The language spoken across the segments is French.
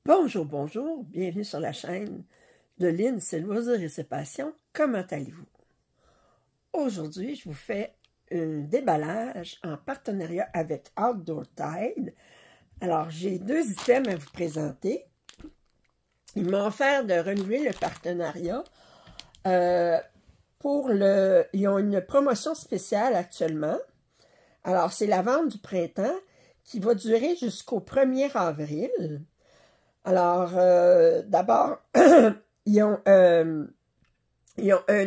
Bonjour, bonjour, bienvenue sur la chaîne de Lynn, c'est loisirs et ses passions. Comment allez-vous? Aujourd'hui, je vous fais un déballage en partenariat avec Outdoor Tide. Alors, j'ai deux items à vous présenter. Ils m'ont offert de renouveler le partenariat. Ils ont une promotion spéciale actuellement. Alors, c'est la vente du printemps qui va durer jusqu'au 1er avril. Alors, d'abord, ils ont un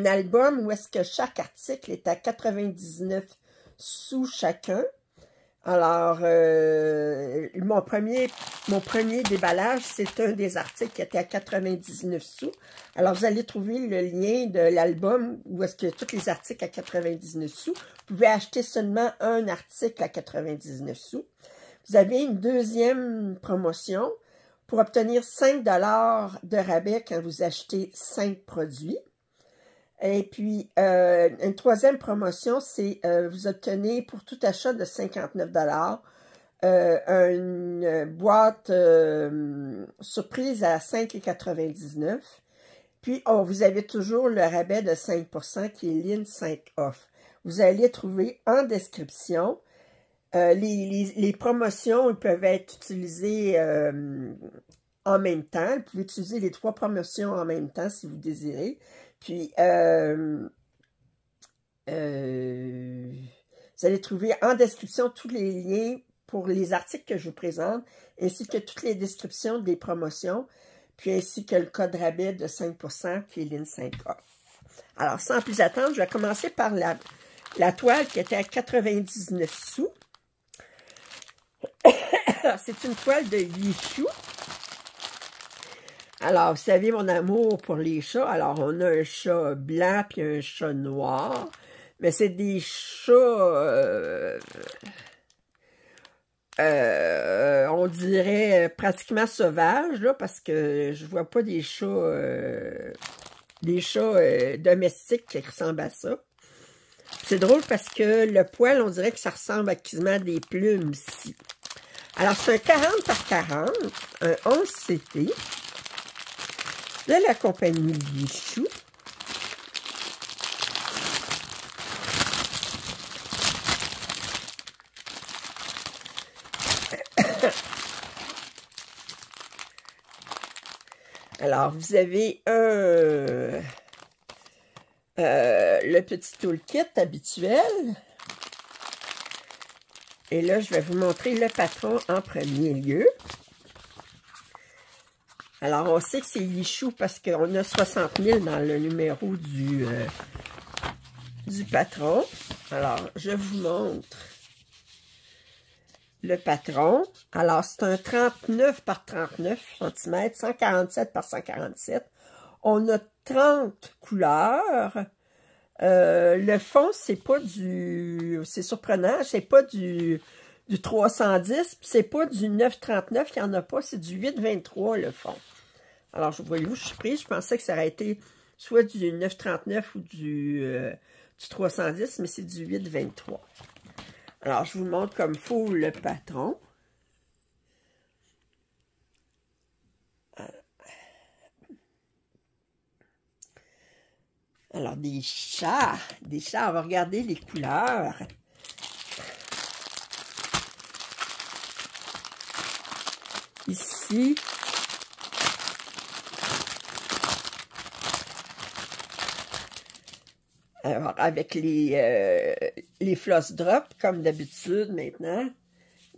album où est-ce que chaque article est à 99 sous chacun. Alors, mon premier déballage, c'est un des articles qui était à 99 sous. Alors, vous allez trouver le lien de l'album où est-ce que tous les articles à 99 sous. Vous pouvez acheter seulement un article à 99 sous. Vous avez une deuxième promotion pour obtenir 5 $ de rabais quand vous achetez 5 produits. Et puis, une troisième promotion, c'est vous obtenez pour tout achat de 59 $ une boîte surprise à 5,99 $. Puis, vous avez toujours le rabais de 5% qui est Lynn 5 off. Vous allez trouver en description les promotions peuvent être utilisées en même temps. Vous pouvez utiliser les 3 promotions en même temps si vous désirez. Puis, vous allez trouver en description tous les liens pour les articles que je vous présente, ainsi que toutes les descriptions des promotions, puis ainsi que le code rabais de 5% qui est Lynn 5 off. Alors, sans plus attendre, je vais commencer par la toile qui était à 99 sous. C'est une toile de Yichou. Alors, vous savez mon amour pour les chats. Alors, on a un chat blanc puis un chat noir. Mais c'est des chats, on dirait pratiquement sauvages, là, parce que je vois pas des chats domestiques qui ressemblent à ça. C'est drôle parce que le poil, on dirait que ça ressemble à quasiment des plumes ici. Alors, c'est un 40 par 40, un 11 CT de la compagnie Yichou. Alors, vous avez le petit toolkit habituel. Et là, je vais vous montrer le patron en premier lieu. Alors, on sait que c'est Yichou parce qu'on a 60 000 dans le numéro du patron. Alors, je vous montre le patron. Alors, c'est un 39 par 39 cm, 147 par 147. On a 30 couleurs. Le fond, c'est pas du... C'est surprenant, c'est pas du 310, puis c'est pas du 939, il n'y en a pas, c'est du 823 le fond. Alors, voyez-vous, je suis prise, je pensais que ça aurait été soit du 939 ou du 310, mais c'est du 823. Alors, je vous montre comme il faut le patron. Alors, des chats, on va regarder les couleurs. Ici, alors, avec les floss drop, comme d'habitude maintenant,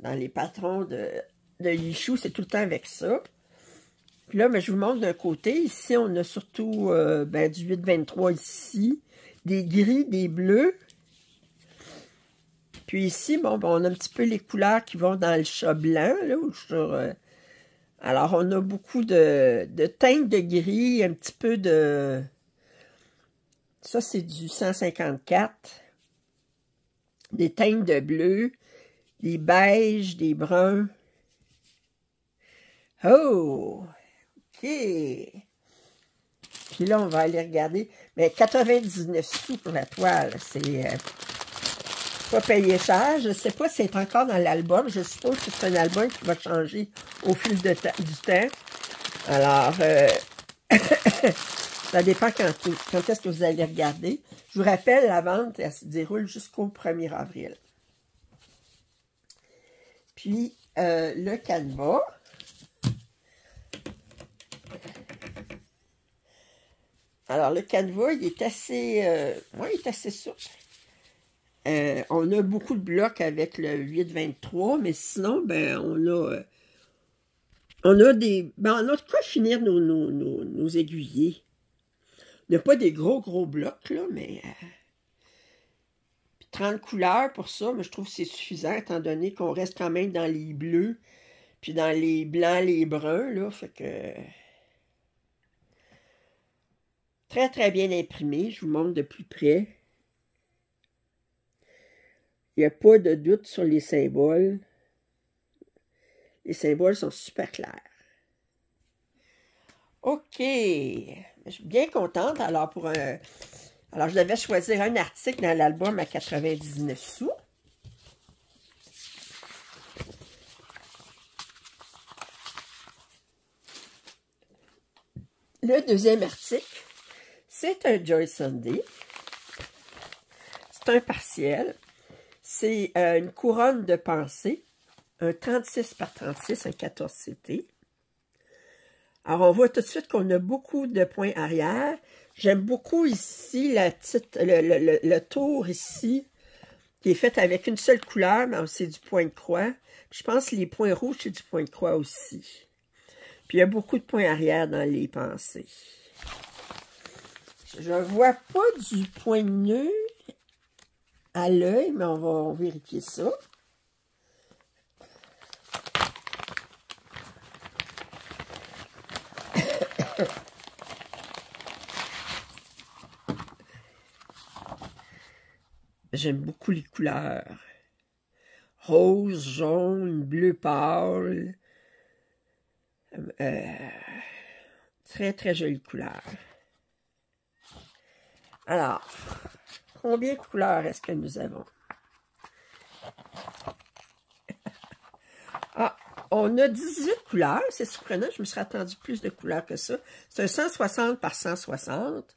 dans les patrons de Yichou, c'est tout le temps avec ça. Puis là, je vous montre d'un côté. Ici, on a surtout du 823 ici, des gris, des bleus. Puis ici, on a un petit peu les couleurs qui vont dans le chat blanc. Là, alors, on a beaucoup de teintes de gris, un petit peu de... Ça, c'est du 154. Des teintes de bleu, des beiges, des bruns. Oh! OK. Puis là, on va aller regarder. Mais 99 sous pour la toile, c'est pas payé cher. Je ne sais pas si c'est encore dans l'album. Je suppose que c'est un album qui va changer au fil du temps. Alors, ça dépend quand est-ce que vous allez regarder. Je vous rappelle, la vente, elle se déroule jusqu'au 1er avril. Puis, le canevas. Alors, le canevas, il est assez, ouais, il est assez souple. On a beaucoup de blocs avec le 823, mais sinon, ben, on a de quoi finir nos aiguillés. Il n'y a pas des gros blocs, là, mais 30 couleurs pour ça, mais je trouve que c'est suffisant, étant donné qu'on reste quand même dans les bleus, puis dans les blancs, les bruns, là, fait que... Très bien imprimé, je vous montre de plus près. Il n'y a pas de doute sur les symboles. Les symboles sont super clairs. OK. Je suis bien contente. Alors, alors, je devais choisir un article dans l'album à 99 sous. Le deuxième article, c'est un Joy Sunday. C'est un partiel. C'est une couronne de pensée. Un 36 par 36, un 14 CT. Alors, on voit tout de suite qu'on a beaucoup de points arrière. J'aime beaucoup ici le tour ici, qui est fait avec une seule couleur, mais c'est du point de croix. Je pense que les points rouges, c'est du point de croix aussi. Puis, il y a beaucoup de points arrière dans les pensées. Je ne vois pas du point de nœud à l'œil, mais on va vérifier ça. J'aime beaucoup les couleurs. Rose, jaune, bleu pâle. Très jolie couleur. Alors, combien de couleurs est-ce que nous avons? Ah, on a 18 couleurs. C'est surprenant, je me serais attendu plus de couleurs que ça. C'est un 160 par 160.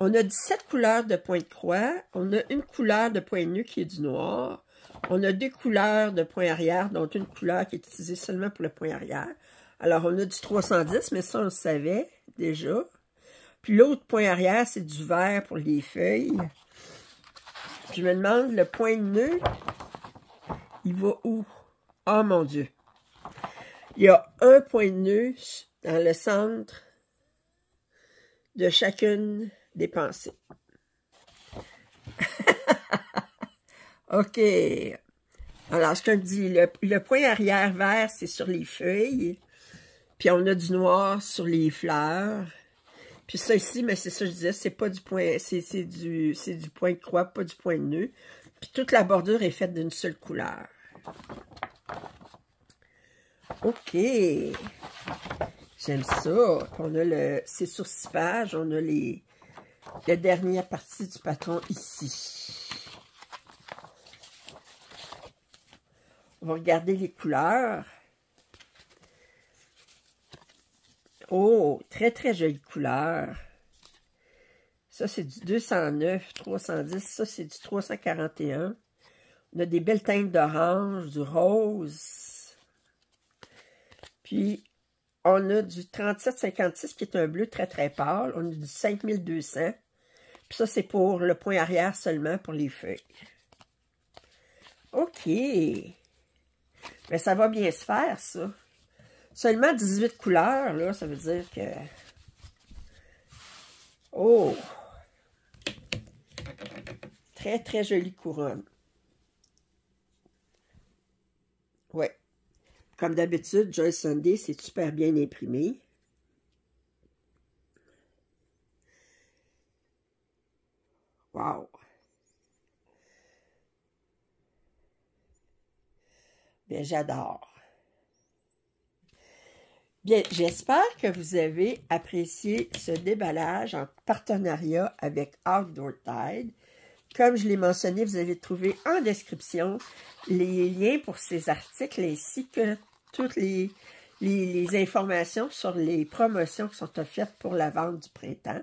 On a 17 couleurs de point de croix. On a une couleur de point de nœud qui est du noir. On a 2 couleurs de point arrière, dont une couleur qui est utilisée seulement pour le point arrière. Alors, on a du 310, mais ça, on le savait déjà. Puis l'autre point arrière, c'est du vert pour les feuilles. Je me demande, le point de nœud, il va où? Oh mon Dieu! Il y a un point de nœud dans le centre de chacune des pensées. OK. Alors, ce que je dis, le point arrière vert, c'est sur les feuilles. Puis on a du noir sur les fleurs. Puis ça ici, mais c'est ça que je disais, c'est pas du point, c'est du point de croix, pas du point de nœud. Puis toute la bordure est faite d'une seule couleur. OK. J'aime ça. On a c'est sur 6 pages, on a la dernière partie du patron ici. On va regarder les couleurs. Oh, très jolie couleur. Ça, c'est du 209, 310. Ça, c'est du 341. On a des belles teintes d'orange, du rose. Puis, on a du 3756 qui est un bleu très pâle. On a du 5200. Puis ça, c'est pour le point arrière seulement pour les feuilles. OK. Mais ça va bien se faire, ça. Seulement 18 couleurs, là, ça veut dire que... Oh! Très jolie couronne. Ouais. Comme d'habitude, Joy Sunday, c'est super bien imprimé. Wow! Bien, j'adore. Bien, j'espère que vous avez apprécié ce déballage en partenariat avec Outdoor Tide. Comme je l'ai mentionné, vous allez trouver en description les liens pour ces articles ainsi que toutes les les informations sur les promotions qui sont offertes pour la vente du printemps.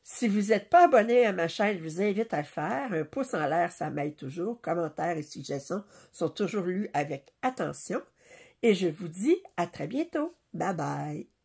Si vous n'êtes pas abonné à ma chaîne, je vous invite à le faire. Un pouce en l'air, ça m'aide toujours. Commentaires et suggestions sont toujours lus avec attention. Et je vous dis à très bientôt. Bye bye.